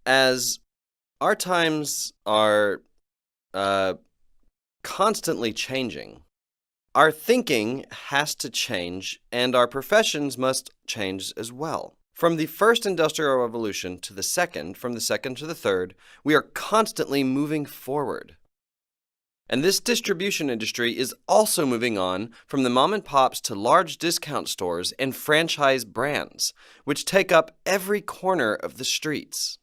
As our times are uh, constantly changing, our thinking has to change, and our professions must change as well. From the first industrial revolution to the second, from the second to the third, we are constantly moving forward. And this distribution industry is also moving on from the mom and pops to large discount stores and franchise brands, which take up every corner of the streets.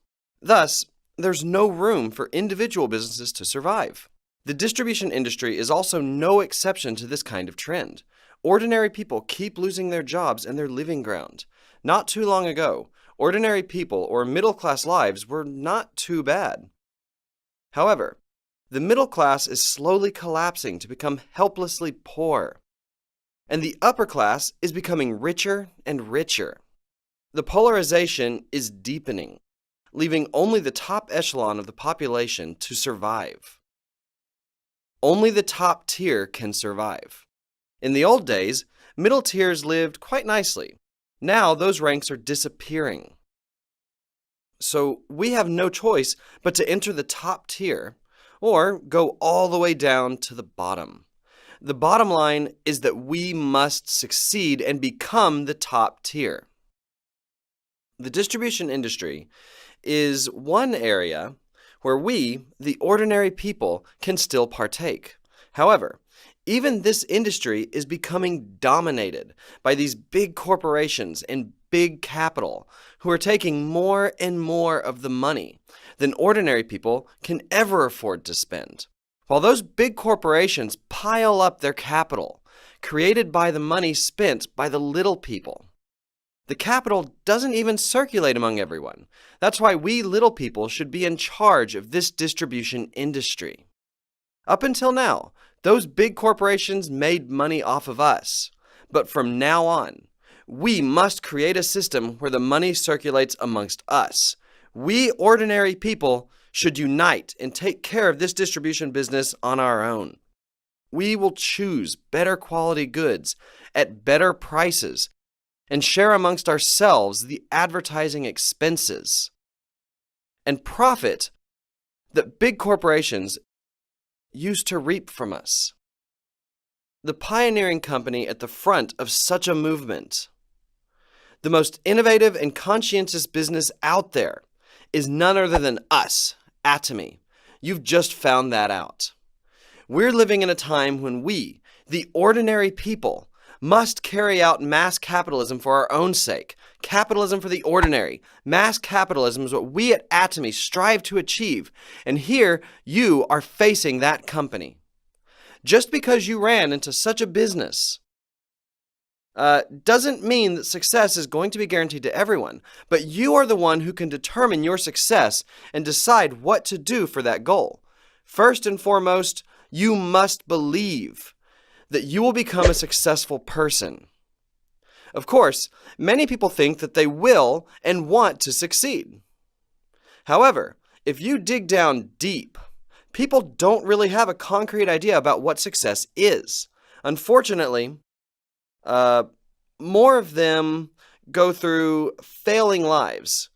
Thus, there's no room for individual businesses to survive. The distribution industry is also no exception to this kind of trend. Ordinary people keep losing their jobs and their living ground. Not too long ago, ordinary people or middle-class lives were not too bad. However, the middle class is slowly collapsing to become helplessly poor, and the upper class is becoming richer and richer. The polarization is deepening, leaving only the top echelon of the population to survive. Only the top tier can survive. In the old days, middle tiers lived quite nicely. Now those ranks are disappearing. So we have no choice but to enter the top tier or go all the way down to the bottom. The bottom line is that we must succeed and become the top tier. The distribution industry is one area where we, the ordinary people, can still partake. However, even this industry is becoming dominated by these big corporations and big capital who are taking more and more of the money than ordinary people can ever afford to spend. While those big corporations pile up their capital, created by the money spent by the little people, the capital doesn't even circulate among everyone. That's why we little people should be in charge of this distribution industry. Up until now, those big corporations made money off of us. But from now on, we must create a system where the money circulates amongst us. We ordinary people should unite and take care of this distribution business on our own. We will choose better quality goods at better prices and share amongst ourselves the advertising expenses and profit that big corporations used to reap from us. The pioneering company at the front of such a movement, the most innovative and conscientious business out there, is none other than us, Atomy. You've just found that out. We're living in a time when we, the ordinary people, must carry out mass capitalism for our own sake. Capitalism for the ordinary. Mass capitalism is what we at Atomy strive to achieve, and here you are facing that company. Just because you ran into such a business doesn't mean that success is going to be guaranteed to everyone, but you are the one who can determine your success and decide what to do for that goal. First and foremost, you must believe that you will become a successful person. Of course, many people think that they will and want to succeed. However, if you dig down deep, people don't really have a concrete idea about what success is. Unfortunately, more of them go through failing lives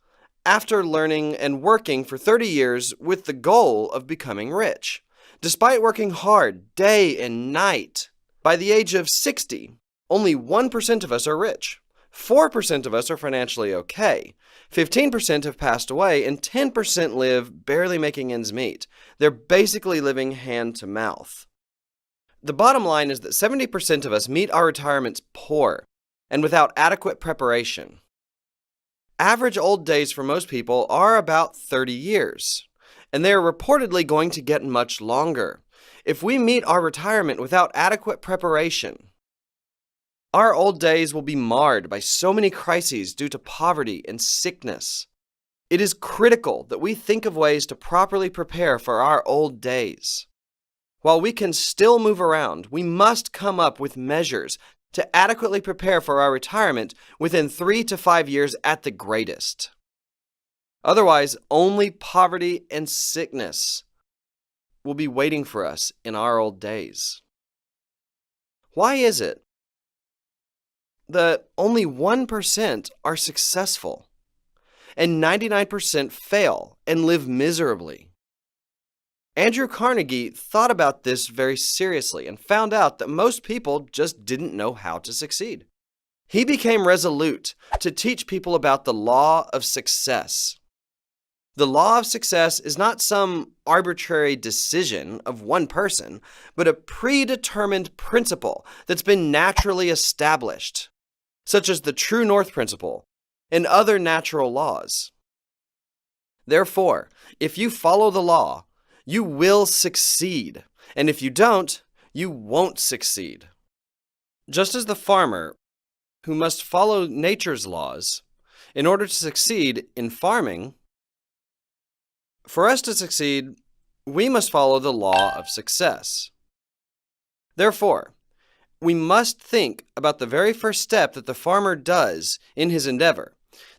after learning and working for 30 years with the goal of becoming rich. Despite working hard day and night, by the age of 60, only 1% of us are rich. 4% of us are financially okay. 15% have passed away, and 10% live barely making ends meet. They're basically living hand to mouth. The bottom line is that 70% of us meet our retirements poor and without adequate preparation. Average old days for most people are about 30 years, and they are reportedly going to get much longer. If we meet our retirement without adequate preparation, our old days will be marred by so many crises due to poverty and sickness. It is critical that we think of ways to properly prepare for our old days. While we can still move around, we must come up with measures to adequately prepare for our retirement within 3 to 5 years at the greatest. Otherwise, only poverty and sickness will be waiting for us in our old days. Why is it that only 1% are successful? and 99% fail and live miserably. Andrew Carnegie thought about this very seriously and found out that most people just didn't know how to succeed. He became resolute to teach people about the law of success. The law of success is not some arbitrary decision of one person, but a predetermined principle that's been naturally established, such as the true north principle and other natural laws. Therefore, if you follow the law, you will succeed, and if you don't, you won't succeed. Just as the farmer, who must follow nature's laws in order to succeed in farming, for us to succeed, we must follow the law of success. Therefore, we must think about the very first step that the farmer does in his endeavor.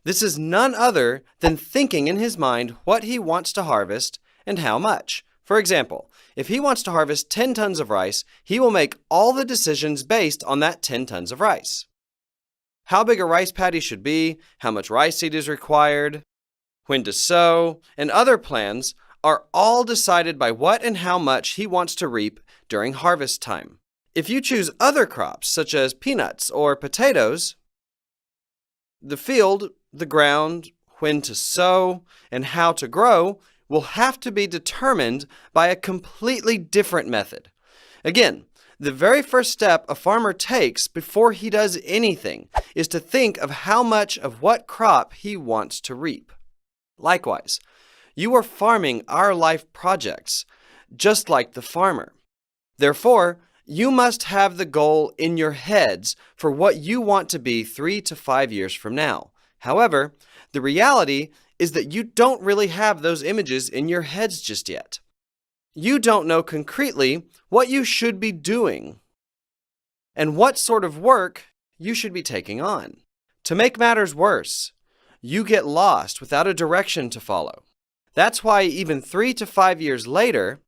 This is none other than thinking in his mind what he wants to harvest and how much. For example, if he wants to harvest 10 tons of rice, he will make all the decisions based on that 10 tons of rice. How big a rice paddy should be, how much rice seed is required, when to sow, and other plans are all decided by what and how much he wants to reap during harvest time. If you choose other crops, such as peanuts or potatoes, the field, the ground, when to sow, and how to grow will have to be determined by a completely different method. Again, the very first step a farmer takes before he does anything is to think of how much of what crop he wants to reap. Likewise, you are farming our life projects, just like the farmer. Therefore, you must have the goal in your heads for what you want to be 3 to 5 years from now. However, the reality is that you don't really have those images in your heads just yet. You don't know concretely what you should be doing and what sort of work you should be taking on. To make matters worse, you get lost without a direction to follow. That's why even 3 to 5 years later,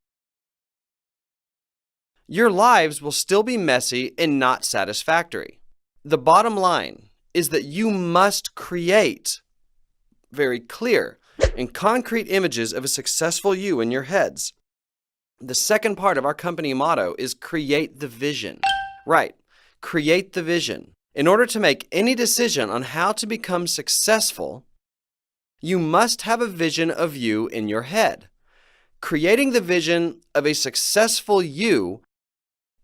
your lives will still be messy and not satisfactory. The bottom line is that you must create very clear and concrete images of a successful you in your heads. The second part of our company motto is create the vision. Right, create the vision. In order to make any decision on how to become successful, you must have a vision of you in your head. Creating the vision of a successful you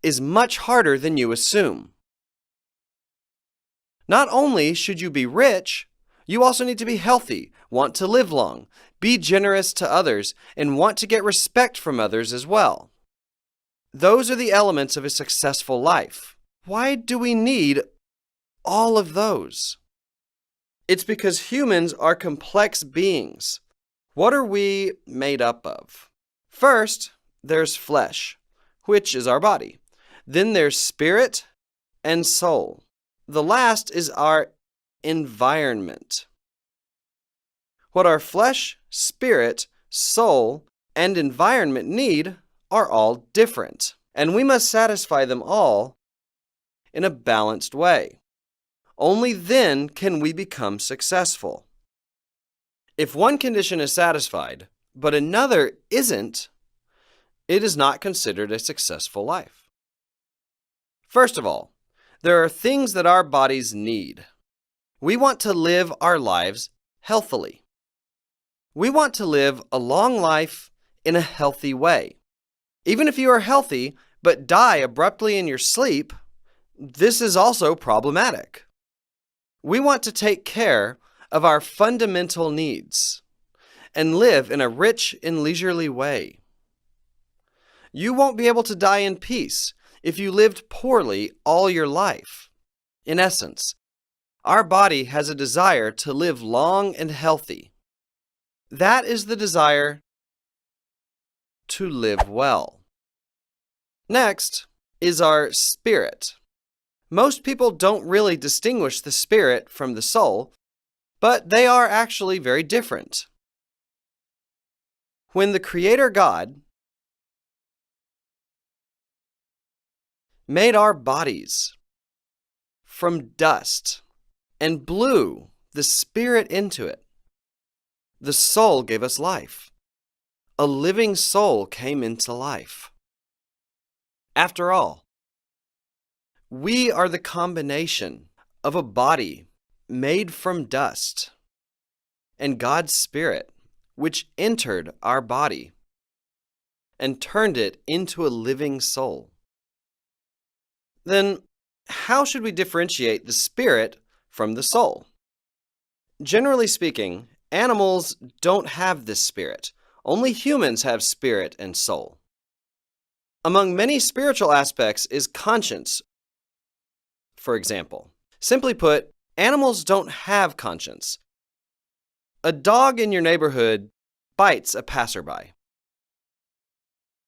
is much harder than you assume. Not only should you be rich, you also need to be healthy, want to live long, be generous to others, and want to get respect from others as well. Those are the elements of a successful life. Why do we need all of those? It's because humans are complex beings. What are we made up of? First, there's flesh, which is our body. Then there's spirit and soul. The last is our environment. What our flesh, spirit, soul, and environment need are all different, and we must satisfy them all in a balanced way. Only then can we become successful. If one condition is satisfied, but another isn't, it is not considered a successful life. First of all, there are things that our bodies need. We want to live our lives healthily. We want to live a long life in a healthy way. Even if you are healthy but die abruptly in your sleep, this is also problematic. We want to take care of our fundamental needs and live in a rich and leisurely way. You won't be able to die in peace if you lived poorly all your life. In essence, our body has a desire to live long and healthy. That is the desire to live well. Next is our spirit. Most people don't really distinguish the spirit from the soul, but they are actually very different. When the Creator God made our bodies from dust and blew the spirit into it, The soul gave us life. A living soul came into life. After all, we are the combination of a body made from dust and God's Spirit, which entered our body and turned it into a living soul. Then, how should we differentiate the spirit from the soul? Generally speaking, animals don't have this spirit. Only humans have spirit and soul. Among many spiritual aspects is conscience, for example. Simply put, animals don't have conscience. A dog in your neighborhood bites a passerby.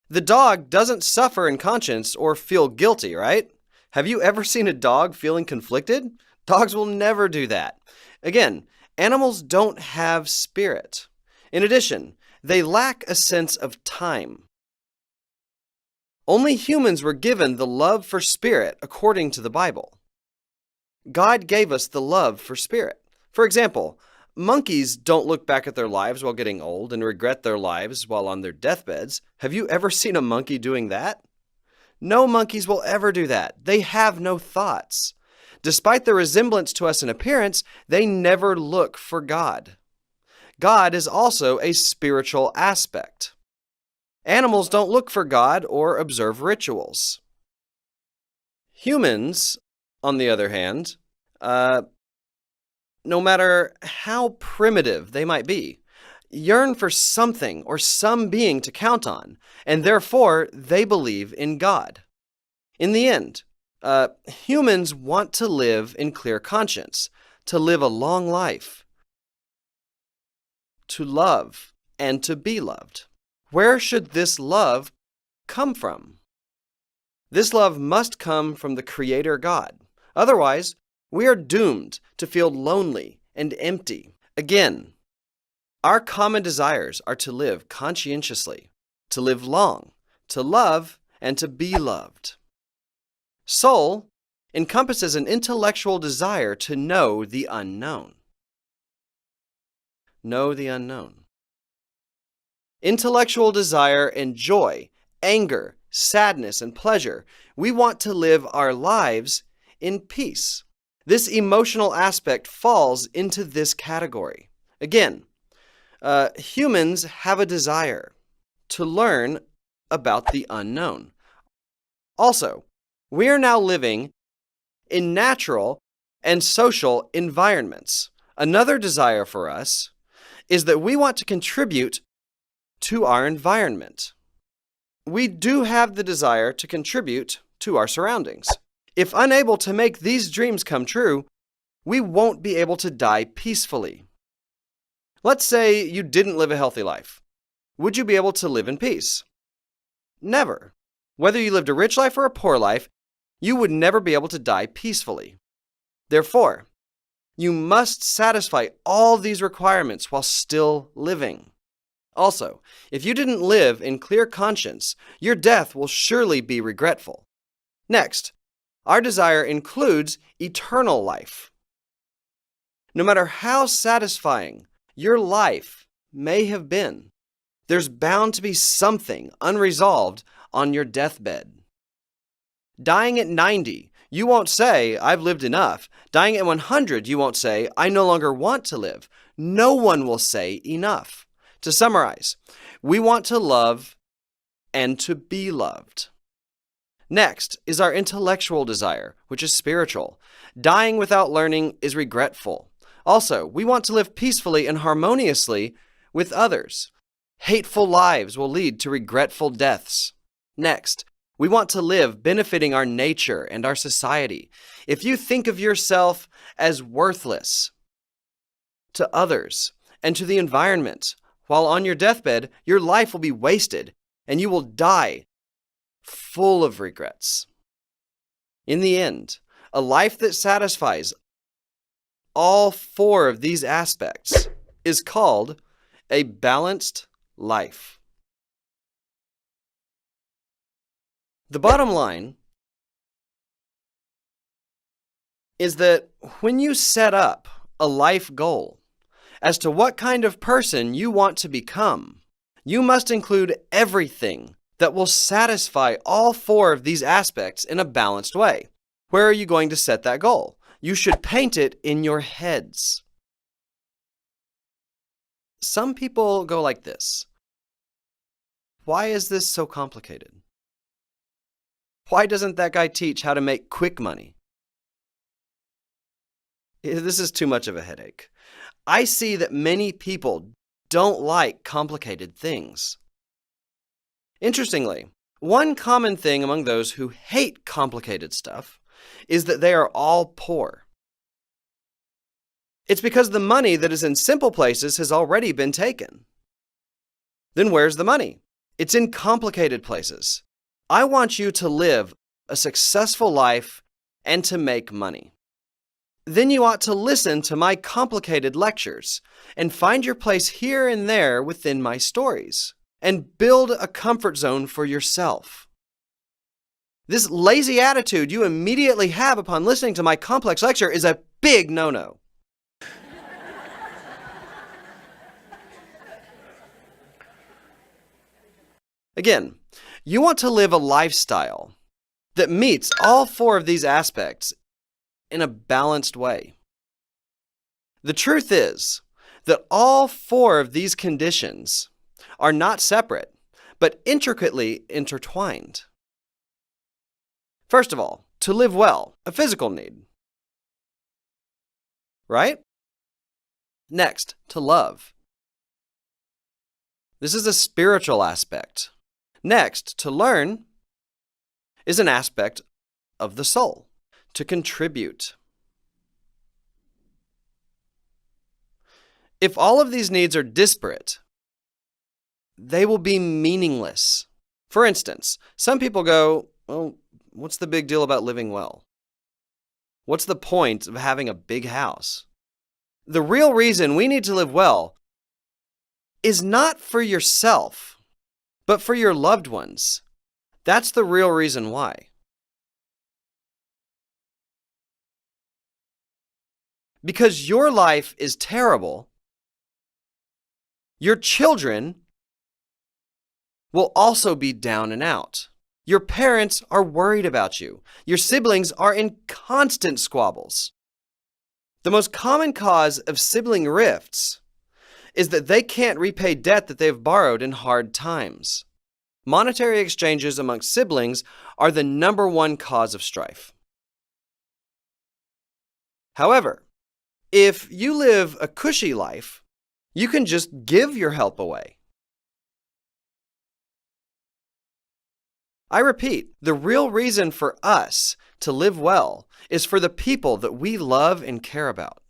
The dog doesn't suffer in conscience or feel guilty, right? Have you ever seen a dog feeling conflicted? Dogs will never do that. Again, animals don't have spirit. In addition, they lack a sense of time. Only humans were given the love for spirit according to the Bible. God gave us the love for spirit. For example, monkeys don't look back at their lives while getting old and regret their lives while on their deathbeds. Have you ever seen a monkey doing that? No monkeys will ever do that. They have no thoughts. Despite their resemblance to us in appearance, they never look for God. God is also a spiritual aspect. Animals don't look for God or observe rituals. Humans, on the other hand, no matter how primitive they might be, yearn for something or some being to count on, and therefore they believe in God. In the end, humans want to live in clear conscience, to live a long life, to love, and to be loved. Where should this love come from? This love must come from the Creator God. Otherwise, we are doomed to feel lonely and empty. Again, our common desires are to live conscientiously, to live long, to love, and to be loved. Soul encompasses an intellectual desire to know the unknown. Know the unknown. Intellectual desire and joy, anger, sadness, and pleasure. We want to live our lives in peace. This emotional aspect falls into this category. Again, humans have a desire to learn about the unknown. Also, we are now living in natural and social environments. Another desire for us is that we want to contribute to our environment. We do have the desire to contribute to our surroundings. If unable to make these dreams come true, we won't be able to die peacefully. Let's say you didn't live a healthy life. Would you be able to live in peace? Never. Whether you lived a rich life or a poor life, you would never be able to die peacefully. Therefore, you must satisfy all these requirements while still living. Also, if you didn't live in clear conscience, your death will surely be regretful. Next, our desire includes eternal life. No matter how satisfying your life may have been, there's bound to be something unresolved on your deathbed. Dying at 90, you won't say, "I've lived enough." Dying at 100, you won't say, "I no longer want to live." No one will say enough. To summarize, we want to love and to be loved. Next is our intellectual desire, which is spiritual. Dying without learning is regretful. Also, we want to live peacefully and harmoniously with others. Hateful lives will lead to regretful deaths. Next, we want to live benefiting our nature and our society. If you think of yourself as worthless to others and to the environment, while on your deathbed, your life will be wasted and you will die full of regrets. In the end, a life that satisfies all four of these aspects is called a balanced life. The bottom line is that when you set up a life goal as to what kind of person you want to become. You must include everything that will satisfy all four of these aspects in a balanced way. Where are you going to set that goal? You should paint it in your heads. Some people go like this. Why is this so complicated? Why doesn't that guy teach how to make quick money? This is too much of a headache. I see that many people don't like complicated things. Interestingly, one common thing among those who hate complicated stuff is that they are all poor. It's because the money that is in simple places has already been taken. Then where's the money? It's in complicated places. I want you to live a successful life and to make money. Then you ought to listen to my complicated lectures and find your place here and there within my stories and build a comfort zone for yourself. This lazy attitude you immediately have upon listening to my complex lecture is a big no-no. Again, you want to live a lifestyle that meets all four of these aspects in a balanced way. The truth is that all four of these conditions are not separate, but intricately intertwined. First of all, to live well, a physical need. Right? Next, to love. This is a spiritual aspect. Next, to learn is an aspect of the soul, to contribute. If all of these needs are disparate, they will be meaningless. For instance, some people go, well, what's the big deal about living well? What's the point of having a big house? The real reason we need to live well is not for yourself, but for your loved ones. That's the real reason why. Because your life is terrible, your children will also be down and out. Your parents are worried about you. Your siblings are in constant squabbles. The most common cause of sibling rifts is that they can't repay debt that they've borrowed in hard times. Monetary exchanges amongst siblings are the number one cause of strife. However, if you live a cushy life, you can just give your help away. I repeat, the real reason for us to live well is for the people that we love and care about.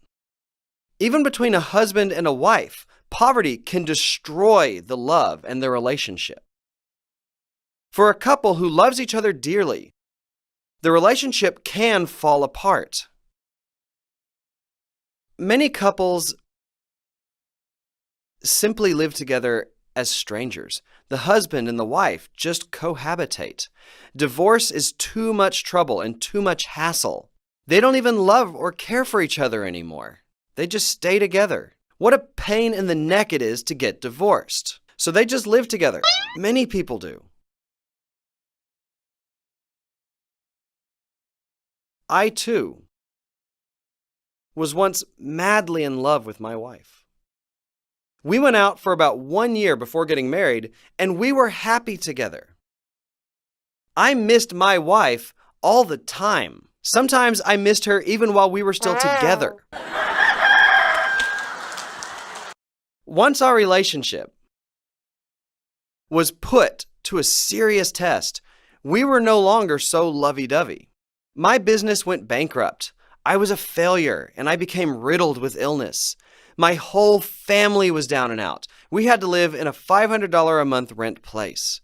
Even between a husband and a wife, poverty can destroy the love and the relationship. For a couple who loves each other dearly, the relationship can fall apart. Many couples simply live together as strangers. The husband and the wife just cohabitate. Divorce is too much trouble and too much hassle. They don't even love or care for each other anymore. They just stay together. What a pain in the neck it is to get divorced. So they just live together. Many people do. I, too, was once madly in love with my wife. We went out for about 1 year before getting married, and we were happy together. I missed my wife all the time. Sometimes I missed her even while we were still together. Once our relationship was put to a serious test, we were no longer so lovey-dovey. My business went bankrupt. I was a failure, and I became riddled with illness. My whole family was down and out. We had to live in a $500 a month rent place.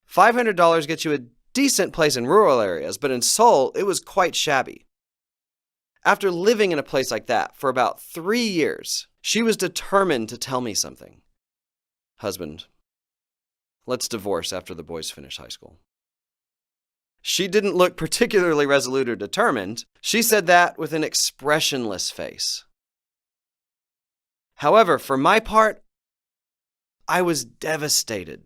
$500 gets you a decent place in rural areas, but in Seoul, it was quite shabby. After living in a place like that for about 3 years, she was determined to tell me something. Husband, let's divorce after the boys finish high school. She didn't look particularly resolute or determined. She said that with an expressionless face. However, for my part, I was devastated.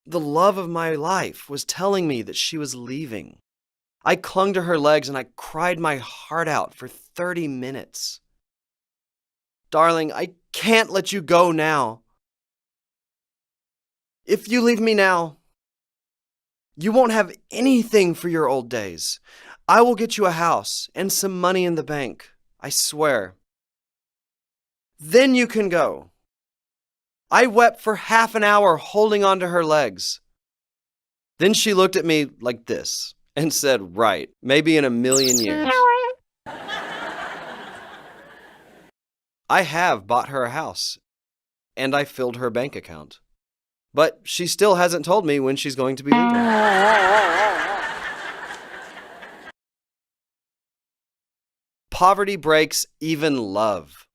The love of my life was telling me that she was leaving. I clung to her legs and I cried my heart out for 30 minutes. Darling, I can't let you go now. If you leave me now, you won't have anything for your old days. I will get you a house and some money in the bank, I swear. Then you can go. I wept for half an hour holding onto her legs. Then she looked at me like this and said, "Right, maybe in a million years." I have bought her a house, and I filled her bank account. But she still hasn't told me when she's going to be leaving. Poverty breaks even love.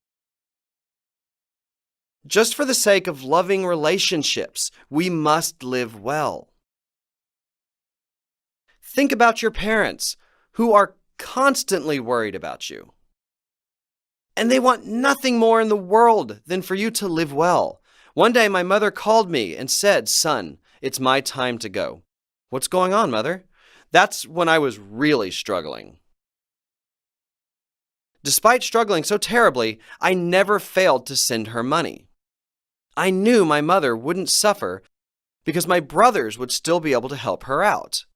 Just for the sake of loving relationships, we must live well. Think about your parents, who are constantly worried about you. And they want nothing more in the world than for you to live well. One day my mother called me and said, "Son, it's my time to go." "What's going on, Mother?" That's when I was really struggling. Despite struggling so terribly, I never failed to send her money. I knew my mother wouldn't suffer because my brothers would still be able to help her out.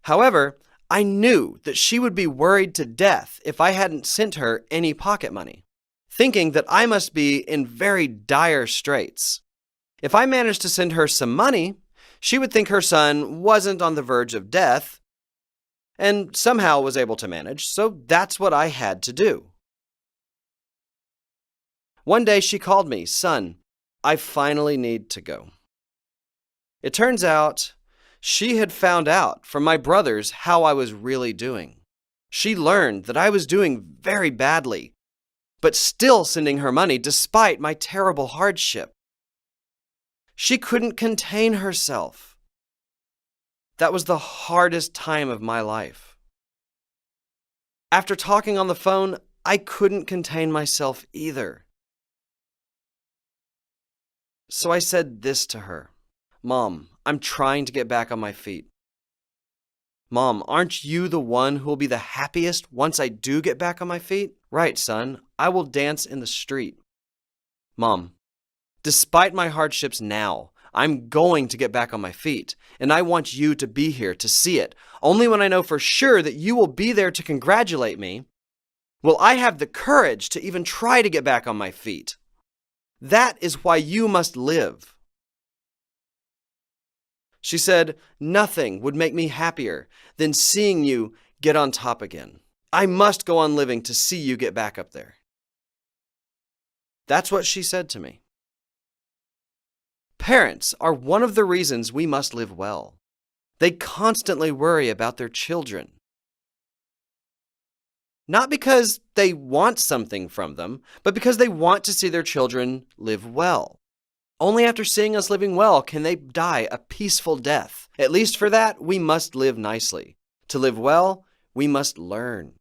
However, I knew that she would be worried to death if I hadn't sent her any pocket money, thinking that I must be in very dire straits. If I managed to send her some money, she would think her son wasn't on the verge of death and somehow was able to manage, so that's what I had to do. One day she called me, "Son, I finally need to go." It turns out she had found out from my brothers how I was really doing. She learned that I was doing very badly, but still sending her money despite my terrible hardship. She couldn't contain herself. That was the hardest time of my life. After talking on the phone, I couldn't contain myself either. So I said this to her, "Mom, I'm trying to get back on my feet." "Mom, aren't you the one who will be the happiest once I do get back on my feet?" "Right, son, I will dance in the street." "Mom, despite my hardships now, I'm going to get back on my feet, and I want you to be here to see it. Only when I know for sure that you will be there to congratulate me will I have the courage to even try to get back on my feet. That is why you must live." She said, "Nothing would make me happier than seeing you get on top again. I must go on living to see you get back up there." That's what she said to me. Parents are one of the reasons we must live well. They constantly worry about their children. Not because they want something from them, but because they want to see their children live well. Only after seeing us living well can they die a peaceful death. At least for that, we must live nicely. To live well, we must learn.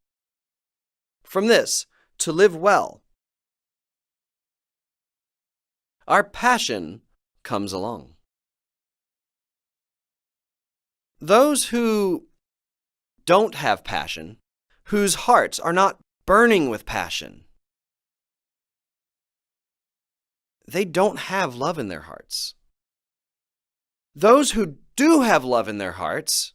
From this, to live well, our passion comes along. Those who don't have passion, whose hearts are not burning with passion, they don't have love in their hearts. Those who do have love in their hearts,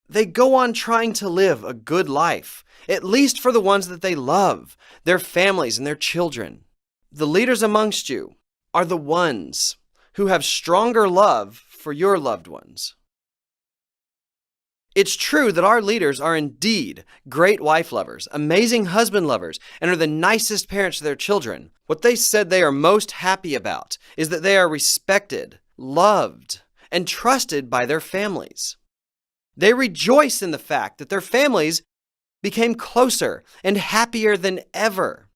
they go on trying to live a good life, at least for the ones that they love, their families and their children. The leaders amongst you are the ones who have stronger love for your loved ones. It's true that our leaders are indeed great wife lovers, amazing husband lovers, and are the nicest parents to their children. What they said they are most happy about is that they are respected, loved, and trusted by their families. They rejoice in the fact that their families became closer and happier than ever.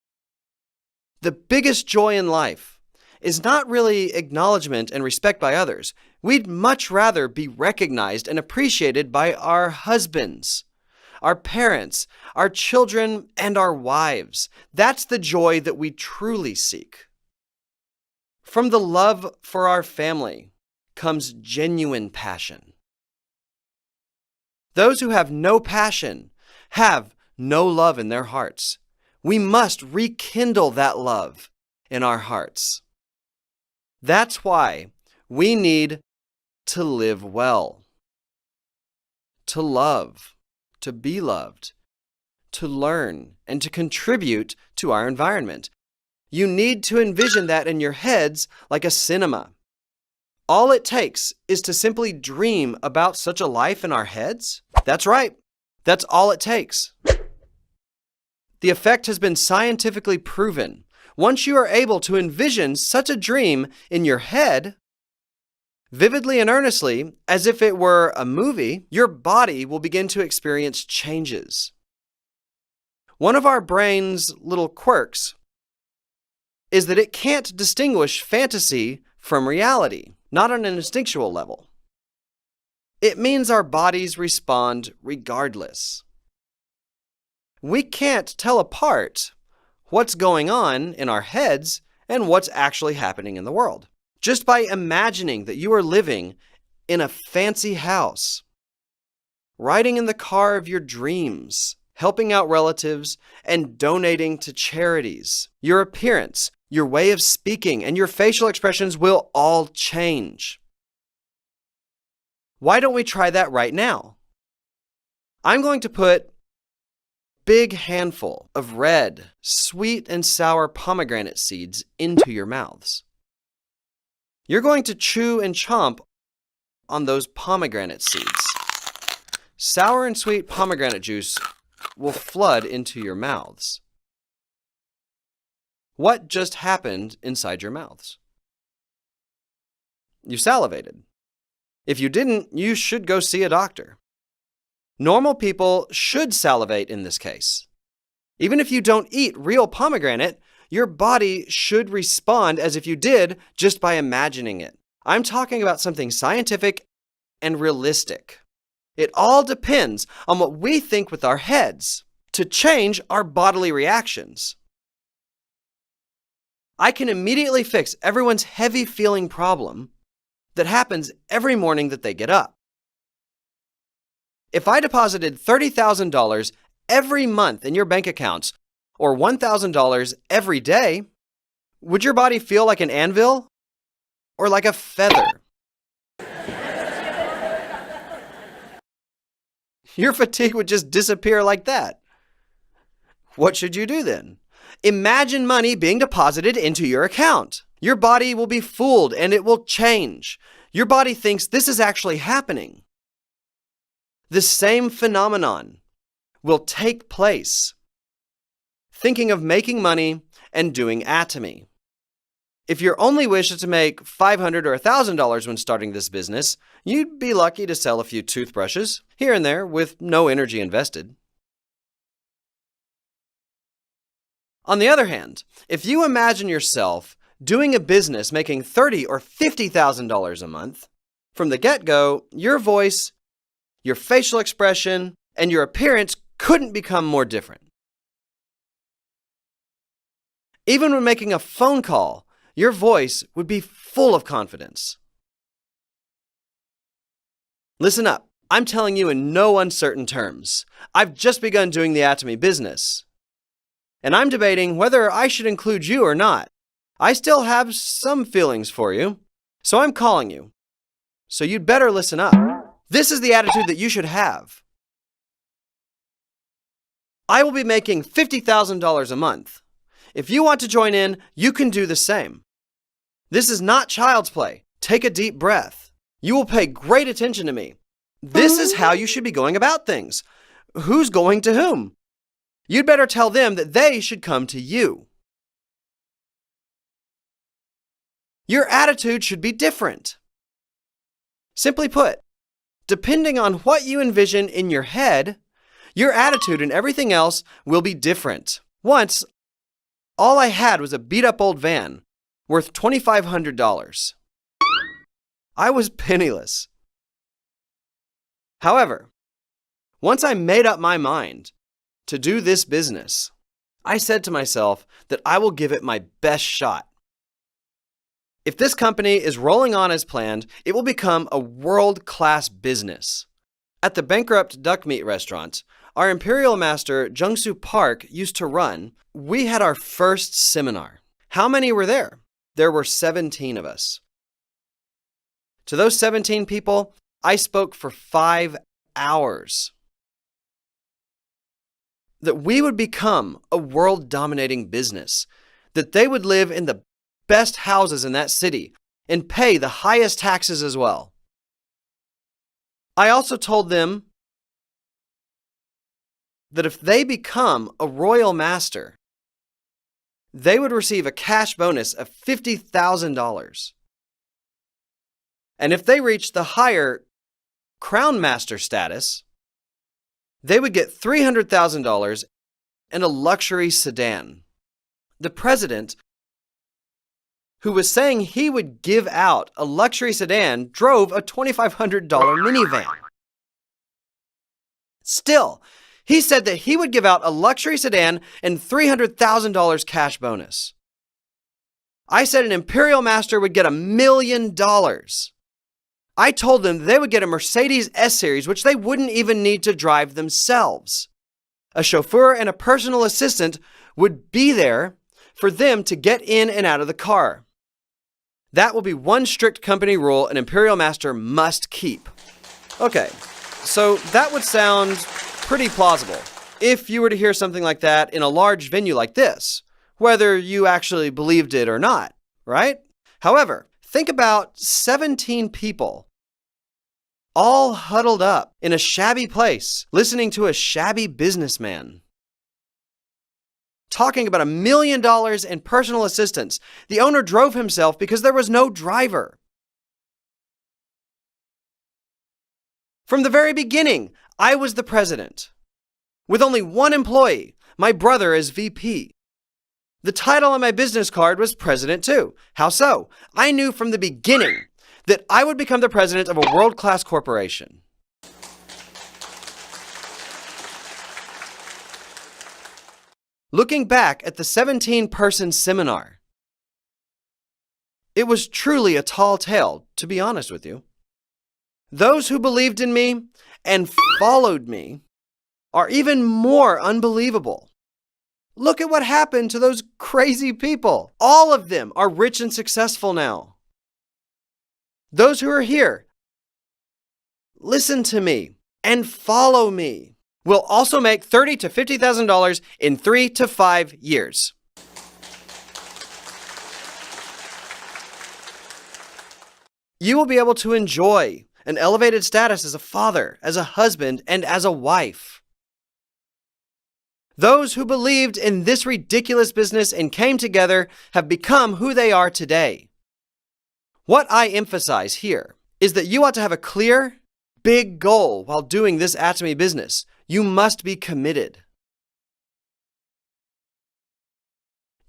The biggest joy in life is not really acknowledgement and respect by others. We'd much rather be recognized and appreciated by our husbands, our parents, our children, and our wives. That's the joy that we truly seek. From the love for our family comes genuine passion. Those who have no passion have no love in their hearts. We must rekindle that love in our hearts. That's why we need to live well, to love, to be loved, to learn, and to contribute to our environment. You need to envision that in your heads like a cinema. All it takes is to simply dream about such a life in our heads. That's right. That's all it takes. The effect has been scientifically proven. Once you are able to envision such a dream in your head, vividly and earnestly, as if it were a movie, your body will begin to experience changes. One of our brain's little quirks is that it can't distinguish fantasy from reality, not on an instinctual level. It means our bodies respond regardless. We can't tell apart what's going on in our heads and what's actually happening in the world. Just by imagining that you are living in a fancy house, riding in the car of your dreams, helping out relatives, and donating to charities, your appearance, your way of speaking, and your facial expressions will all change. Why don't we try that right now? I'm going to put a big handful of red, sweet and sour pomegranate seeds into your mouths. You're going to chew and chomp on those pomegranate seeds. Sour and sweet pomegranate juice will flood into your mouths. What just happened inside your mouths? You salivated. If you didn't, you should go see a doctor. Normal people should salivate in this case. Even if you don't eat real pomegranate, your body should respond as if you did just by imagining it. I'm talking about something scientific and realistic. It all depends on what we think with our heads to change our bodily reactions. I can immediately fix everyone's heavy feeling problem that happens every morning that they get up. If I deposited $30,000 every month in your bank accounts, or $1,000 every day, would your body feel like an anvil or like a feather? Your fatigue would just disappear like that. What should you do then? Imagine money being deposited into your account. Your body will be fooled and it will change. Your body thinks this is actually happening. The same phenomenon will take place. Thinking of making money and doing Atomy. If your only wish is to make $500 or $1,000 when starting this business, you'd be lucky to sell a few toothbrushes here and there with no energy invested. On the other hand, if you imagine yourself doing a business making $30,000 or $50,000 a month, from the get-go, your voice, your facial expression, and your appearance couldn't become more different. Even when making a phone call, your voice would be full of confidence. Listen up. I'm telling you in no uncertain terms. I've just begun doing the Atomy business. And I'm debating whether I should include you or not. I still have some feelings for you, so I'm calling you. So you'd better listen up. This is the attitude that you should have. I will be making $50,000 a month. If you want to join in, you can do the same. This is not child's play. Take a deep breath. You will pay great attention to me. This is how you should be going about things. Who's going to whom? You'd better tell them that they should come to you. Your attitude should be different. Simply put, depending on what you envision in your head, your attitude and everything else will be different. Once, all I had was a beat-up old van worth $2,500. I was penniless. However, Once I made up my mind to do this business, I said to myself that I will give it my best shot. If this company is rolling on as planned, it will become a world-class business. At the bankrupt duck meat restaurant our Imperial Master Jungsu Park used to run, we had our first seminar. How many were there? There were 17 of us. To those 17 people, I spoke for 5 hours. That we would become a world-dominating business, that they would live in the best houses in that city and pay the highest taxes as well. I also told them that if they become a royal master, they would receive a cash bonus of $50,000. And if they reached the higher crown master status, they would get $300,000 and a luxury sedan. The president, who was saying he would give out a luxury sedan, drove a $2,500 minivan. Still, he said that he would give out a luxury sedan and $300,000 cash bonus. I said an Imperial Master would get $1 million. I told them they would get a Mercedes S-Series, which they wouldn't even need to drive themselves. A chauffeur and a personal assistant would be there for them to get in and out of the car. That will be one strict company rule an Imperial Master must keep. Okay, so that would sound pretty plausible if you were to hear something like that in a large venue like this, whether you actually believed it or not, right? However, think about 17 people all huddled up in a shabby place, listening to a shabby businessman talking about $1 million in personal assistance. The owner drove himself because there was no driver. From the very beginning, I was the president, with only one employee, my brother as VP. The title on my business card was president too. How so? I knew from the beginning that I would become the president of a world-class corporation. Looking back at the 17-person seminar, it was truly a tall tale, to be honest with you. Those who believed in me and followed me are even more unbelievable. Look at what happened to those crazy people. All of them are rich and successful now. Those who are here, listen to me and follow me, will also make $30,000 to $50,000 in 3 to 5 years. You will be able to enjoy an elevated status as a father, as a husband, and as a wife. Those who believed in this ridiculous business and came together have become who they are today. What I emphasize here is that you ought to have a clear, big goal while doing this Atomy business. You must be committed.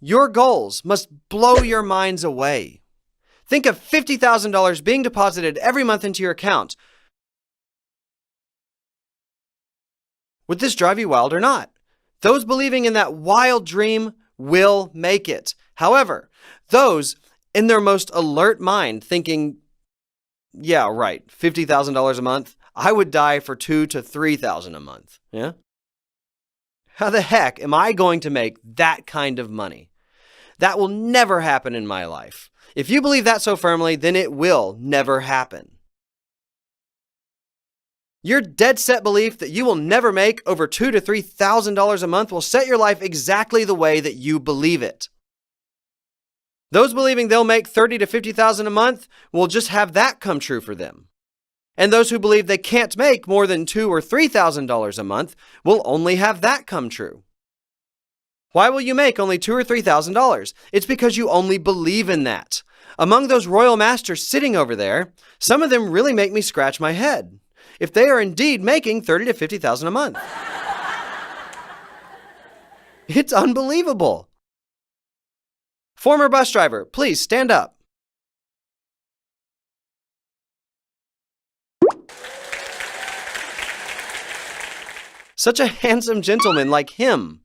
Your goals must blow your minds away. Think of $50,000 being deposited every month into your account. Would this drive you wild or not? Those believing in that wild dream will make it. However, those in their most alert mind thinking, yeah, right, $50,000 a month, I would die for $2,000 to $3,000 a month. Yeah? How the heck am I going to make that kind of money? That will never happen in my life. If you believe that so firmly, then it will never happen. Your dead set belief that you will never make over $2,000 to $3,000 a month will set your life exactly the way that you believe it. Those believing they'll make $30,000 to $50,000 a month will just have that come true for them. And those who believe they can't make more than $2,000 or $3,000 a month will only have that come true. Why will you make only $2,000 or $3,000? It's because you only believe in that. Among those royal masters sitting over there, some of them really make me scratch my head. If they are indeed making $30,000 to $50,000 a month. It's unbelievable. Former bus driver, please stand up. Such a handsome gentleman like him.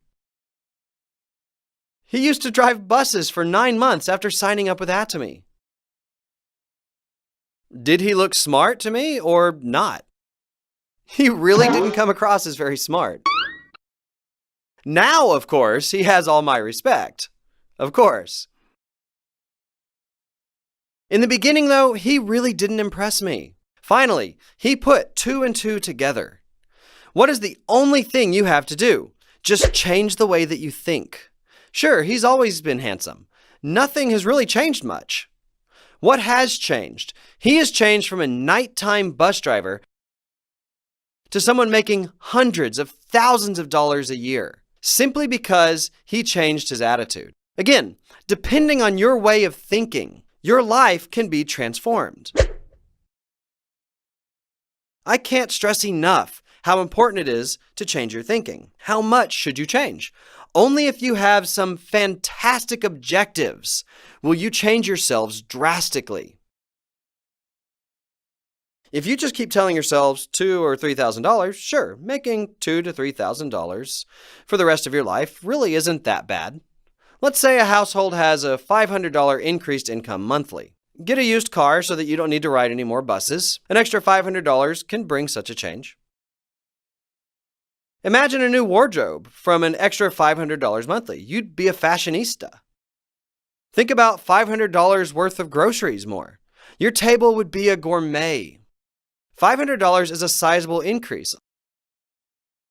He used to drive buses for 9 months after signing up with Atomy. Did he look smart to me or not? He really didn't come across as very smart. Now, of course, he has all my respect. Of course. In the beginning, though, he really didn't impress me. Finally, he put 2 and 2 together. What is the only thing you have to do? Just change the way that you think. Sure, he's always been handsome. Nothing has really changed much. What has changed? He has changed from a nighttime bus driver to someone making hundreds of thousands of dollars a year, simply because he changed his attitude. Again, depending on your way of thinking, your life can be transformed. I can't stress enough how important it is to change your thinking. How much should you change? Only if you have some fantastic objectives will you change yourselves drastically. If you just keep telling yourselves $2,000 or $3,000, sure, making $2,000 to $3,000 for the rest of your life really isn't that bad. Let's say a household has a $500 increased income monthly. Get a used car so that you don't need to ride any more buses. An extra $500 can bring such a change. Imagine a new wardrobe from an extra $500 monthly. You'd be a fashionista. Think about $500 worth of groceries more. Your table would be a gourmet. $500 is a sizable increase,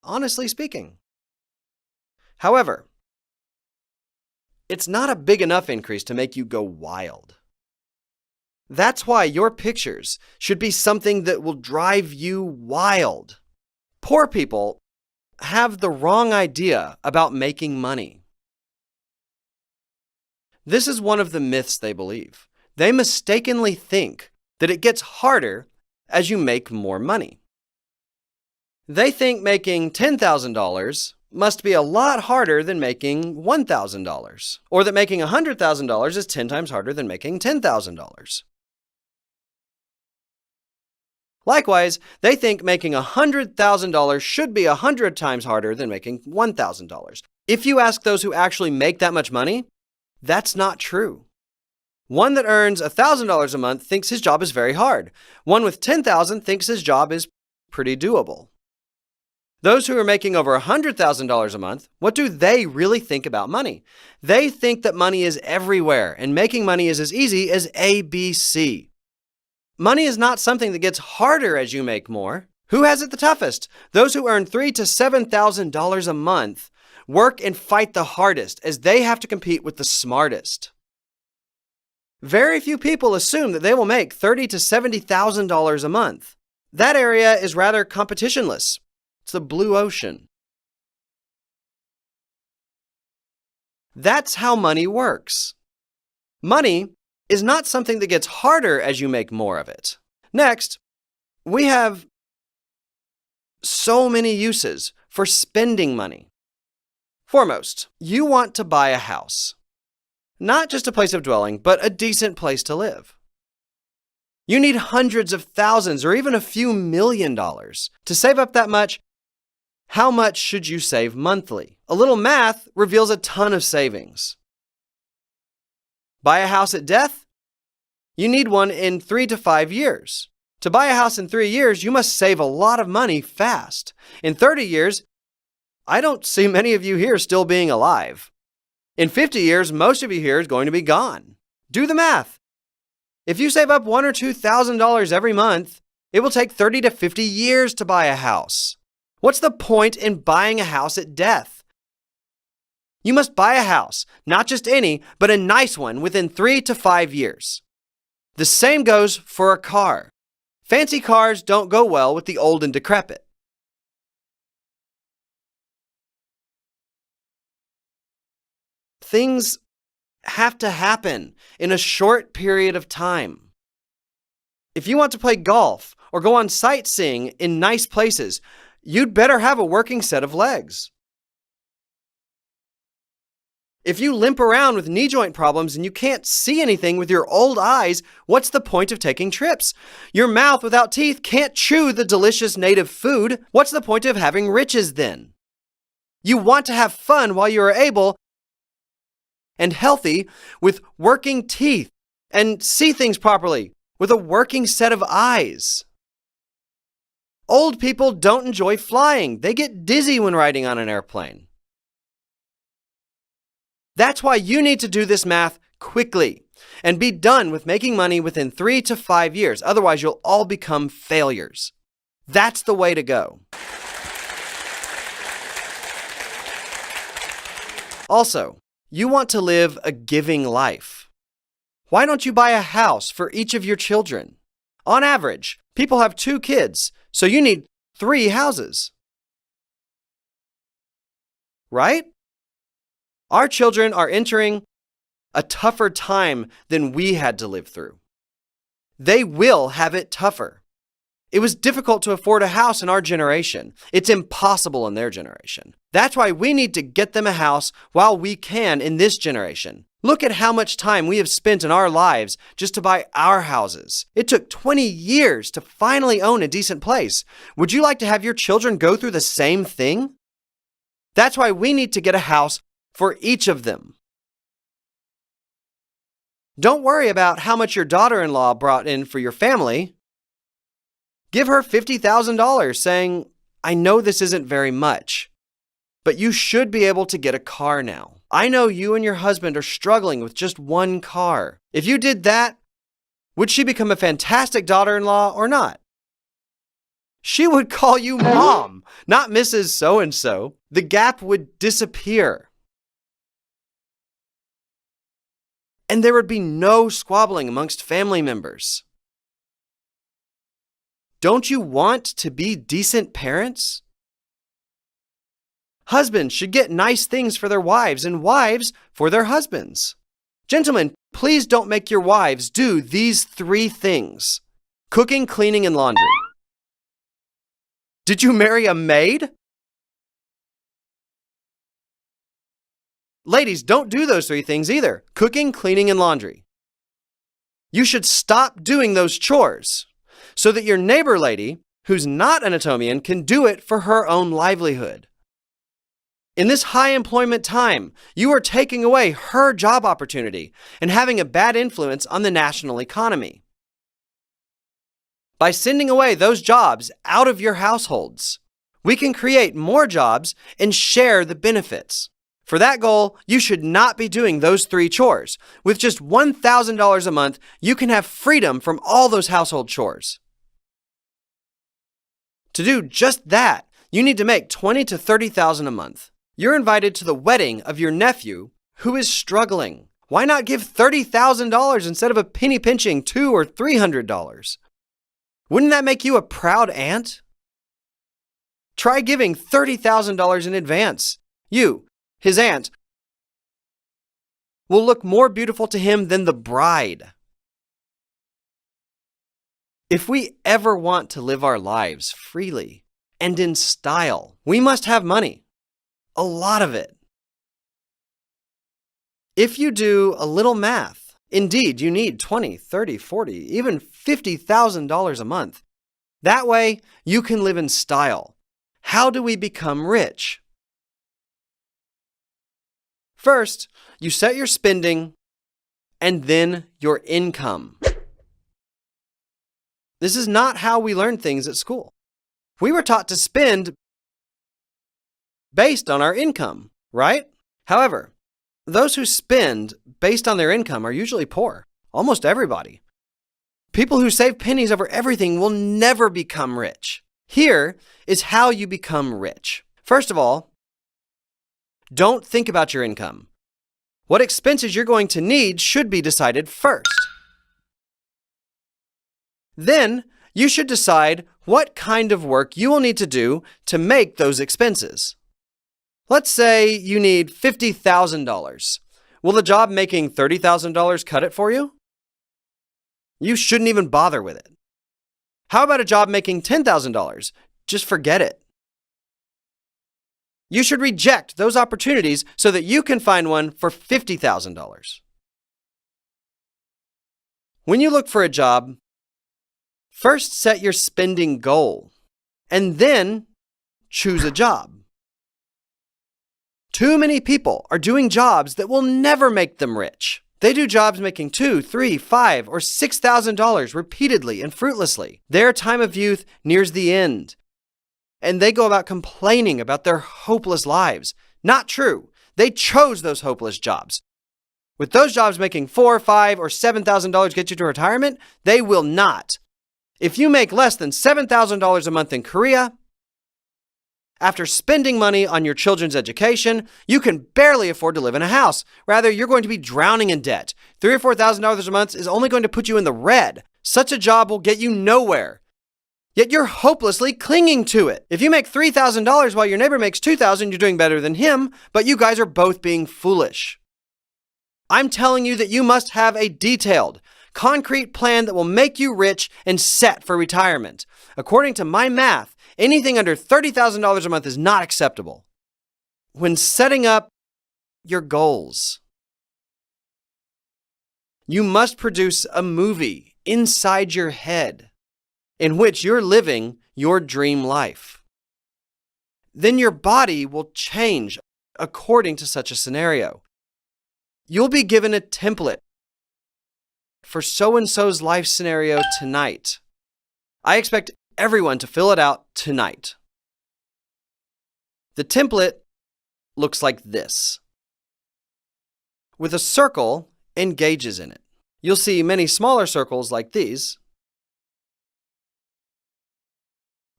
honestly speaking. However, it's not a big enough increase to make you go wild. That's why your pictures should be something that will drive you wild. Poor people have the wrong idea about making money. This is one of the myths they believe. They mistakenly think that it gets harder as you make more money. They think making $10,000 must be a lot harder than making $1,000, or that making $100,000 is 10 times harder than making $10,000. Likewise, they think making $100,000 should be 100 times harder than making $1,000. If you ask those who actually make that much money, that's not true. One that earns $1,000 a month thinks his job is very hard. One with $10,000 thinks his job is pretty doable. Those who are making over $100,000 a month, what do they really think about money? They think that money is everywhere, and making money is as easy as ABC. Money is not something that gets harder as you make more. Who has it the toughest? Those who earn $3,000 to $7,000 a month work and fight the hardest as they have to compete with the smartest. Very few people assume that they will make $30,000 to $70,000 a month. That area is rather competitionless. It's the blue ocean. That's how money works. Money is not something that gets harder as you make more of it. Next, we have so many uses for spending money. Foremost, you want to buy a house. Not just a place of dwelling, but a decent place to live. You need hundreds of thousands or even a few $1,000,000. To save up that much, how much should you save monthly? A little math reveals a ton of savings. Buy a house at death? You need one in 3 to 5 years. To buy a house in 3 years, you must save a lot of money fast. In 30 years, I don't see many of you here still being alive. In 50 years, most of you here is going to be gone. Do the math. If you save up $1,000 or $2,000 every month, it will take 30 to 50 years to buy a house. What's the point in buying a house at death? You must buy a house, not just any, but a nice one within 3 to 5 years. The same goes for a car. Fancy cars don't go well with the old and decrepit. Things have to happen in a short period of time. If you want to play golf or go on sightseeing in nice places, you'd better have a working set of legs. If you limp around with knee joint problems and you can't see anything with your old eyes, what's the point of taking trips? Your mouth without teeth can't chew the delicious native food. What's the point of having riches then? You want to have fun while you are able and healthy with working teeth and see things properly with a working set of eyes. Old people don't enjoy flying. They get dizzy when riding on an airplane. That's why you need to do this math quickly and be done with making money within 3 to 5 years. Otherwise, you'll all become failures. That's the way to go. Also, you want to live a giving life. Why don't you buy a house for each of your children? On average, people have 2 kids, so you need 3 houses. Right? Our children are entering a tougher time than we had to live through. They will have it tougher. It was difficult to afford a house in our generation. It's impossible in their generation. That's why we need to get them a house while we can in this generation. Look at how much time we have spent in our lives just to buy our houses. It took 20 years to finally own a decent place. Would you like to have your children go through the same thing? That's why we need to get a house for each of them. Don't worry about how much your daughter-in-law brought in for your family. Give her $50,000 saying, I know this isn't very much, but you should be able to get a car now. I know you and your husband are struggling with just one car. If you did that, would she become a fantastic daughter-in-law or not? She would call you Mom, not Mrs. So-and-so. The gap would disappear. And there would be no squabbling amongst family members. Don't you want to be decent parents? Husbands should get nice things for their wives and wives for their husbands. Gentlemen, please don't make your wives do these 3 things: cooking, cleaning, and laundry. Did you marry a maid? Ladies, don't do those 3 things either: cooking, cleaning, and laundry. You should stop doing those chores so that your neighbor lady, who's not an Atomian, can do it for her own livelihood. In this high employment time, you are taking away her job opportunity and having a bad influence on the national economy. By sending away those jobs out of your households, we can create more jobs and share the benefits. For that goal, you should not be doing those 3 chores. With just $1,000 a month, you can have freedom from all those household chores. To do just that, you need to make $20,000 to $30,000 a month. You're invited to the wedding of your nephew who is struggling. Why not give $30,000 instead of a penny pinching $200 or $300? Wouldn't that make you a proud aunt? Try giving $30,000 in advance. You, his aunt, will look more beautiful to him than the bride. If we ever want to live our lives freely and in style, we must have money. A lot of it. If you do a little math, indeed, you need $20,000, $30,000, $40,000, even $50,000 a month. That way, you can live in style. How do we become rich? First, you set your spending and then your income. This is not how we learn things at school. We were taught to spend based on our income, right? However, those who spend based on their income are usually poor. Almost everybody. People who save pennies over everything will never become rich. Here is how you become rich. First of all, don't think about your income. What expenses you're going to need should be decided first. Then, you should decide what kind of work you will need to do to make those expenses. Let's say you need $50,000. Will the job making $30,000 cut it for you? You shouldn't even bother with it. How about a job making $10,000? Just forget it. You should reject those opportunities so that you can find one for $50,000. When you look for a job, first set your spending goal and then choose a job. Too many people are doing jobs that will never make them rich. They do jobs making $2,000, $3,000, $5,000, or $6,000 repeatedly and fruitlessly. Their time of youth nears the end, and they go about complaining about their hopeless lives. Not true. They chose those hopeless jobs. With those jobs making $4,000, $5,000, or $7,000 get you to retirement, they will not. If you make less than $7,000 a month in Korea, after spending money on your children's education, you can barely afford to live in a house. Rather, you're going to be drowning in debt. $3,000 or $4,000 a month is only going to put you in the red. Such a job will get you nowhere. Yet you're hopelessly clinging to it. If you make $3,000 while your neighbor makes $2,000, you're doing better than him, but you guys are both being foolish. I'm telling you that you must have a detailed, concrete plan that will make you rich and set for retirement. According to my math, anything under $30,000 a month is not acceptable. When setting up your goals, you must produce a movie inside your head in which you're living your dream life. Then your body will change according to such a scenario. You'll be given a template for so-and-so's life scenario tonight. I expect everyone to fill it out tonight. The template looks like this, with a circle and gauges in it. You'll see many smaller circles like these.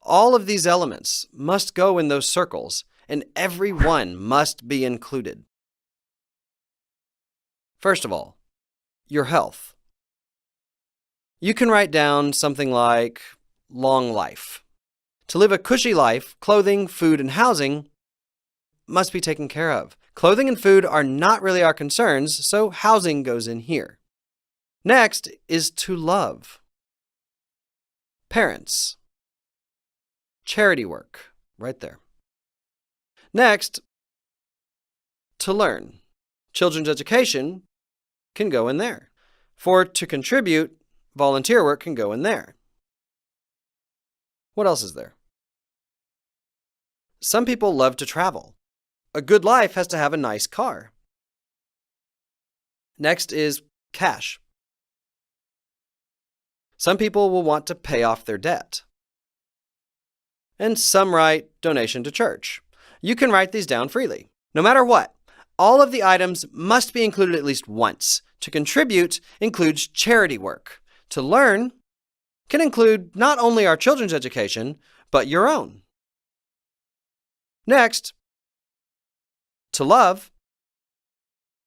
All of these elements must go in those circles, and every one must be included. First of all, your health. You can write down something like long life. To live a cushy life, clothing, food, and housing must be taken care of. Clothing and food are not really our concerns, so housing goes in here. Next is to love. Parents. Charity work, right there. Next, to learn. Children's education can go in there. For to contribute, volunteer work can go in there. What else is there? Some people love to travel. A good life has to have a nice car. Next is cash. Some people will want to pay off their debt. And some write donation to church. You can write these down freely. No matter what, all of the items must be included at least once. To contribute includes charity work. To learn can include not only our children's education, but your own. Next, to love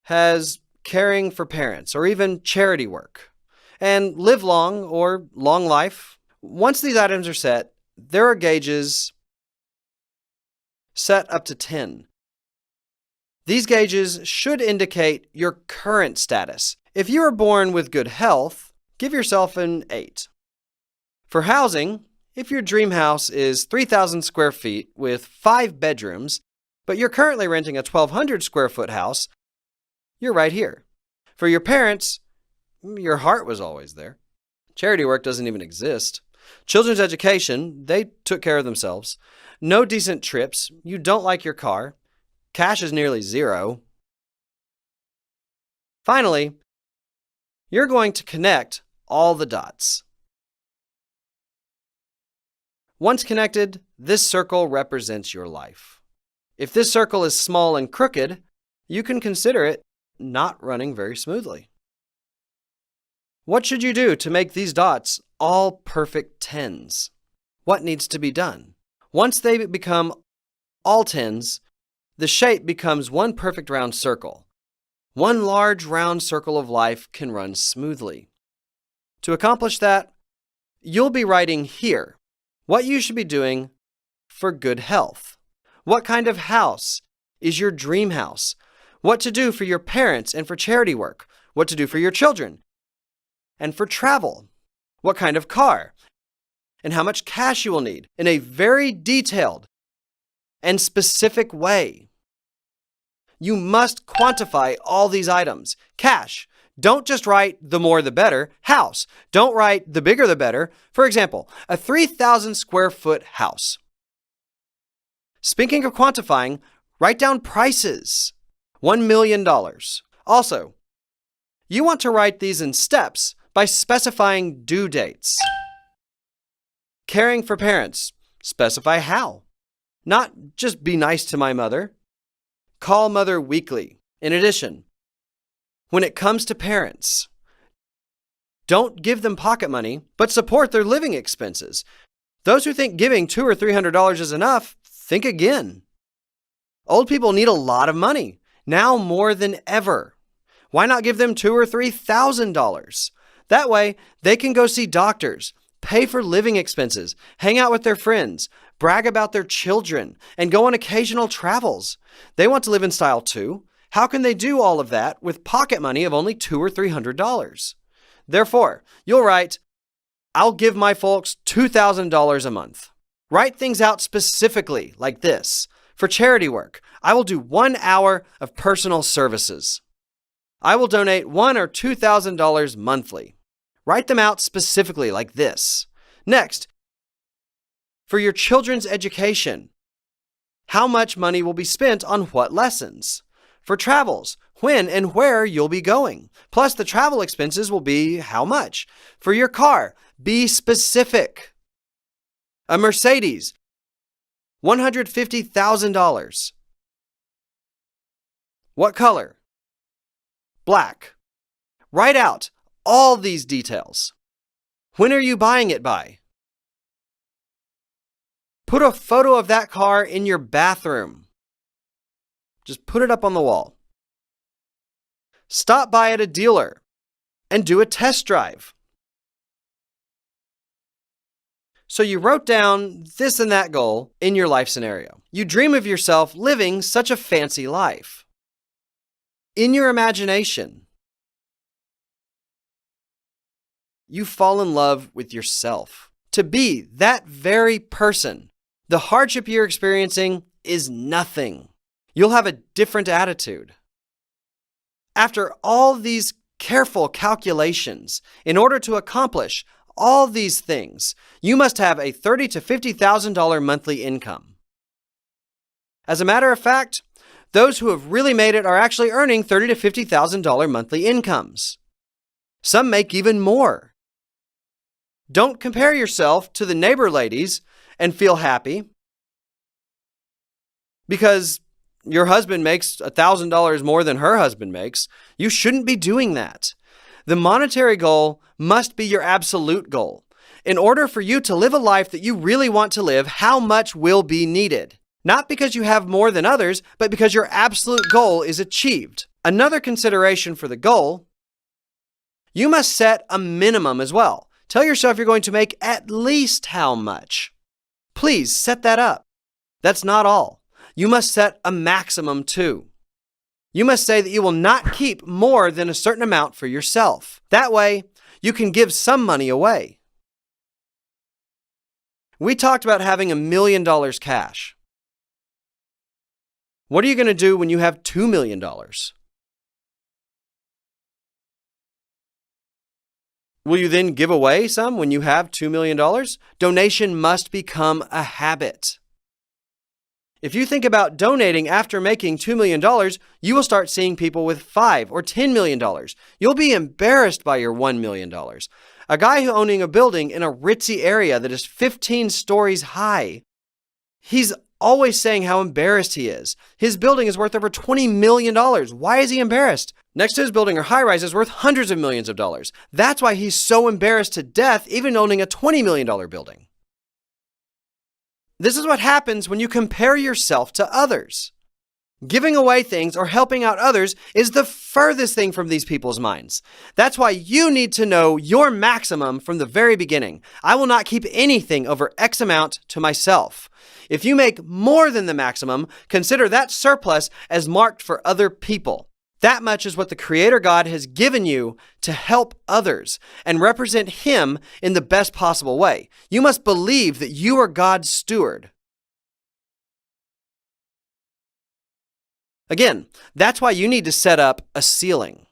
has caring for parents or even charity work. And live long or long life. Once these items are set, there are gauges set up to 10. These gauges should indicate your current status. If you were born with good health, give yourself an 8. For housing, if your dream house is 3,000 square feet with 5 bedrooms, but you're currently renting a 1,200 square foot house, you're right here. For your parents, your heart was always there. Charity work doesn't even exist. Children's education, they took care of themselves. No decent trips. You don't like your car. Cash is nearly zero. Finally, you're going to connect all the dots. Once connected, this circle represents your life. If this circle is small and crooked, you can consider it not running very smoothly. What should you do to make these dots all perfect 10s? What needs to be done? Once they become all 10s, the shape becomes one perfect round circle. One large round circle of life can run smoothly. To accomplish that, you'll be writing here what you should be doing for good health. What kind of house is your dream house? What to do for your parents and for charity work? What to do for your children? And for travel? What kind of car? And how much cash you will need in a very detailed and specific way. You must quantify all these items. Cash. Don't just write the more the better. House. Don't write the bigger the better. For example, a 3,000 square foot house. Speaking of quantifying, write down prices. $1 million. Also, you want to write these in steps by specifying due dates. Caring for parents. Specify how. Not just be nice to my mother. Call mother weekly. In addition, when it comes to parents, don't give them pocket money, but support their living expenses. Those who think giving $200 or $300 is enough, think again. Old people need a lot of money, now more than ever. Why not give them $2,000 or $3,000? That way, they can go see doctors, pay for living expenses, hang out with their friends, brag about their children, and go on occasional travels. They want to live in style too. How can they do all of that with pocket money of only $200 or $300? Therefore, you'll write, I'll give my folks $2,000 a month. Write things out specifically like this. For charity work, I will do 1 hour of personal services. I will donate $1,000 or $2,000 monthly. Write them out specifically like this. Next, for your children's education, how much money will be spent on what lessons? For travels, when and where you'll be going. Plus, the travel expenses will be how much? For your car, be specific. A Mercedes, $150,000. What color? Black. Write out all these details. When are you buying it by? Put a photo of that car in your bathroom. Just put it up on the wall. Stop by at a dealer and do a test drive. So you wrote down this and that goal in your life scenario. You dream of yourself living such a fancy life. In your imagination, you fall in love with yourself. To be that very person, the hardship you're experiencing is nothing. You'll have a different attitude. After all these careful calculations, in order to accomplish all these things, you must have a $30,000 to $50,000 monthly income. As a matter of fact, those who have really made it are actually earning $30,000 to $50,000 monthly incomes. Some make even more. Don't compare yourself to the neighbor ladies and feel happy because your husband makes $1,000 more than her husband makes. You shouldn't be doing that. The monetary goal must be your absolute goal. In order for you to live a life that you really want to live, how much will be needed? Not because you have more than others, but because your absolute goal is achieved. Another consideration for the goal, you must set a minimum as well. Tell yourself you're going to make at least how much. Please set that up. That's not all. You must set a maximum too. You must say that you will not keep more than a certain amount for yourself. That way, you can give some money away. We talked about having $1 million cash. What are you going to do when you have $2 million? Will you then give away some when you have $2 million? Donation must become a habit. If you think about donating after making $2 million, you will start seeing people with $5 or $10 million. You'll be embarrassed by your $1 million. A guy who owning a building in a ritzy area that is 15 stories high, he's always saying how embarrassed he is. His building is worth over $20 million. Why is he embarrassed? Next to his building are high-rises worth hundreds of millions of dollars. That's why he's so embarrassed to death even owning a $20 million building. This is what happens when you compare yourself to others. Giving away things or helping out others is the furthest thing from these people's minds. That's why you need to know your maximum from the very beginning. I will not keep anything over X amount to myself. If you make more than the maximum, consider that surplus as marked for other people. That much is what the Creator God has given you to help others and represent Him in the best possible way. You must believe that you are God's steward. Again, that's why you need to set up a ceiling.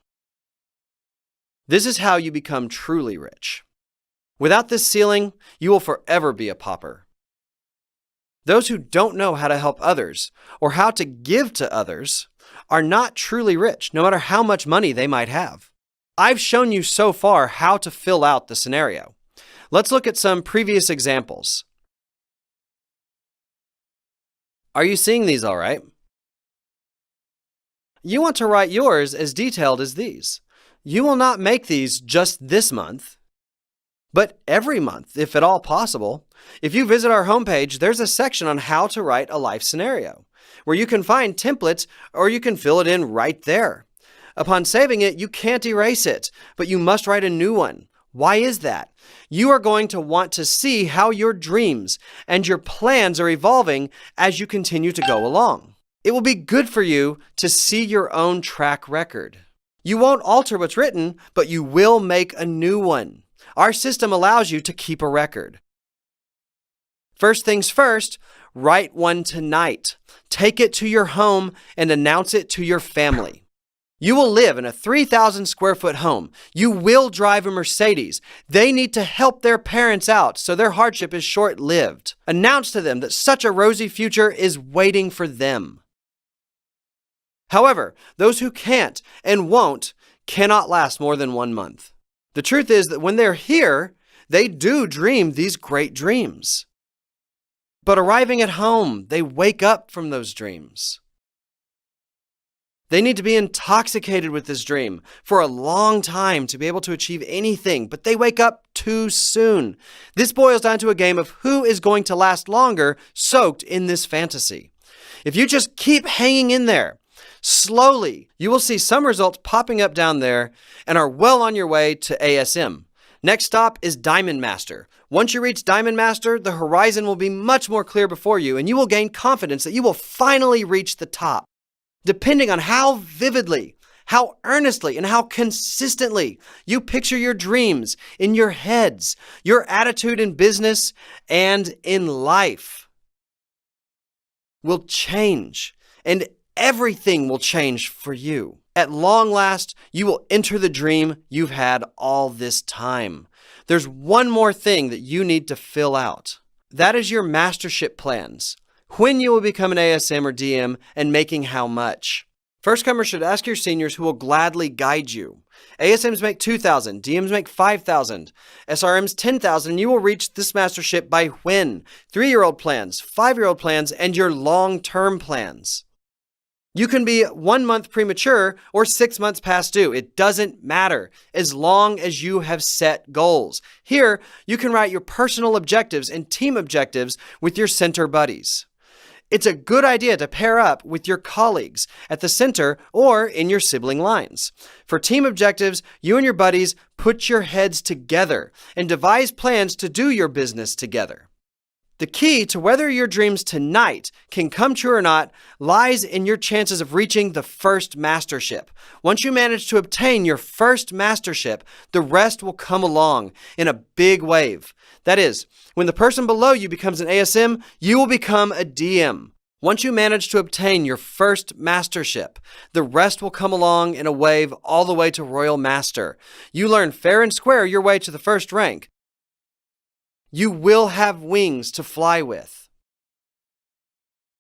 This is how you become truly rich. Without this ceiling, you will forever be a pauper. Those who don't know how to help others or how to give to others are not truly rich, no matter how much money they might have. I've shown you so far how to fill out the scenario. Let's look at some previous examples. Are you seeing these all right? You want to write yours as detailed as these. You will not make these just this month, but every month, if at all possible. If you visit our homepage, there's a section on how to write a life scenario, where you can find templates or you can fill it in right there. Upon saving it, you can't erase it, but you must write a new one. Why is that? You are going to want to see how your dreams and your plans are evolving as you continue to go along. It will be good for you to see your own track record. You won't alter what's written, but you will make a new one. Our system allows you to keep a record. First things first, write one tonight. Take it to your home and announce it to your family. You will live in a 3,000 square foot home. You will drive a Mercedes. They need to help their parents out, so their hardship is short-lived. Announce to them that such a rosy future is waiting for them. However, those who can't and won't cannot last more than 1 month. The truth is that when they're here, they do dream these great dreams. But arriving at home, they wake up from those dreams. They need to be intoxicated with this dream for a long time to be able to achieve anything, but they wake up too soon. This boils down to a game of who is going to last longer soaked in this fantasy. If you just keep hanging in there, slowly, you will see some results popping up down there and are well on your way to ASM. Next stop is Diamond Master. Once you reach Diamond Master, the horizon will be much more clear before you, and you will gain confidence that you will finally reach the top. Depending on how vividly, how earnestly, and how consistently you picture your dreams in your heads, your attitude in business and in life will change, and everything will change for you. At long last, you will enter the dream you've had all this time. There's one more thing that you need to fill out. That is your mastership plans. When you will become an ASM or DM and making how much. First comers should ask your seniors who will gladly guide you. ASMs make $2,000, DMs make $5,000, SRMs $10,000, and you will reach this mastership by when? 3-year-old plans, 5-year-old plans, and your long-term plans. You can be 1 month premature or 6 months past due. It doesn't matter as long as you have set goals. Here, you can write your personal objectives and team objectives with your center buddies. It's a good idea to pair up with your colleagues at the center or in your sibling lines. For team objectives, you and your buddies put your heads together and devise plans to do your business together. The key to whether your dreams tonight can come true or not lies in your chances of reaching the first mastership. Once you manage to obtain your first mastership, the rest will come along in a big wave. That is, when the person below you becomes an ASM, you will become a DM. Once you manage to obtain your first mastership, the rest will come along in a wave all the way to Royal Master. You learn fair and square your way to the first rank. You will have wings to fly with.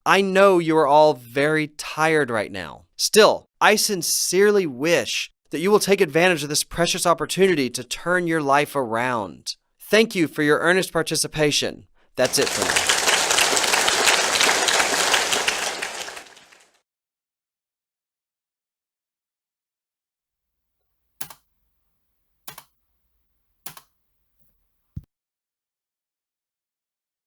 I know you are all very tired right now. Still, I sincerely wish that you will take advantage of this precious opportunity to turn your life around. Thank you for your earnest participation. That's it for now.